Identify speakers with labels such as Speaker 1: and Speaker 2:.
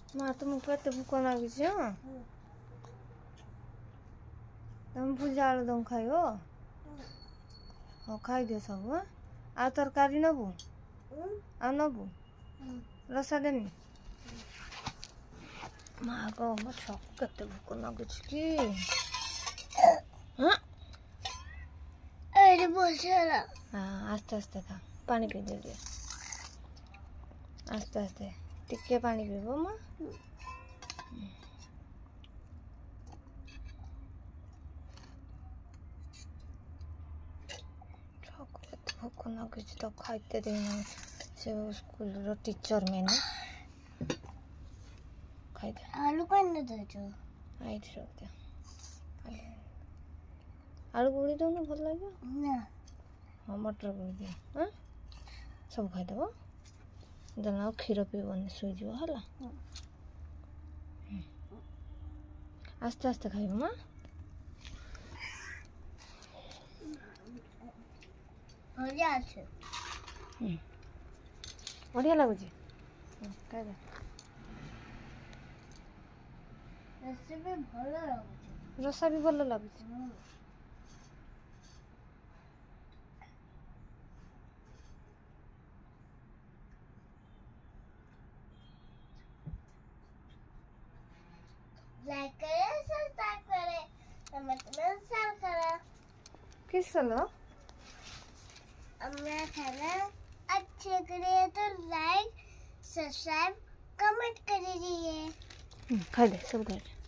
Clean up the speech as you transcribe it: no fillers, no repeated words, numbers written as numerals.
Speaker 1: माँ तुमको एत भूक लाଗୁଛି तुम भुजा आलुदम खाइयो हाँ खाइदियो सब आ तरकारी नबू आ नबू रसा देमी माँ को केते भूक लाଗୁଛି कि
Speaker 2: अरे बोला
Speaker 1: हाँ आस्ते आस्ते खा पानी पी दे आस्ते आस्ते टिके पानी पीबो माँ भूक लाଗୁଛି तो खाइते देना से स्कूल रो टीचर मैंने खाइते
Speaker 2: आलू कौन दे जो
Speaker 1: आई थी आलू गुड़ी दो ना भल लगे
Speaker 2: ना
Speaker 1: हाँ मटर गुड़ी दिए हाँ सब खाइदेव देना क्षीर पीबनी शुईज है आस्ते आस्ते खाइब माँ बढ़िया लगुच खाइदे रसा भी भल लगुच
Speaker 2: लाइक करे सब्सक्राइब करे कमेंट में शेयर करे
Speaker 1: किस चलो
Speaker 2: हमारा चैनल अच्छे करे तो लाइक सब्सक्राइब कमेंट कर दीजिए
Speaker 1: खाइदे सब खाइदे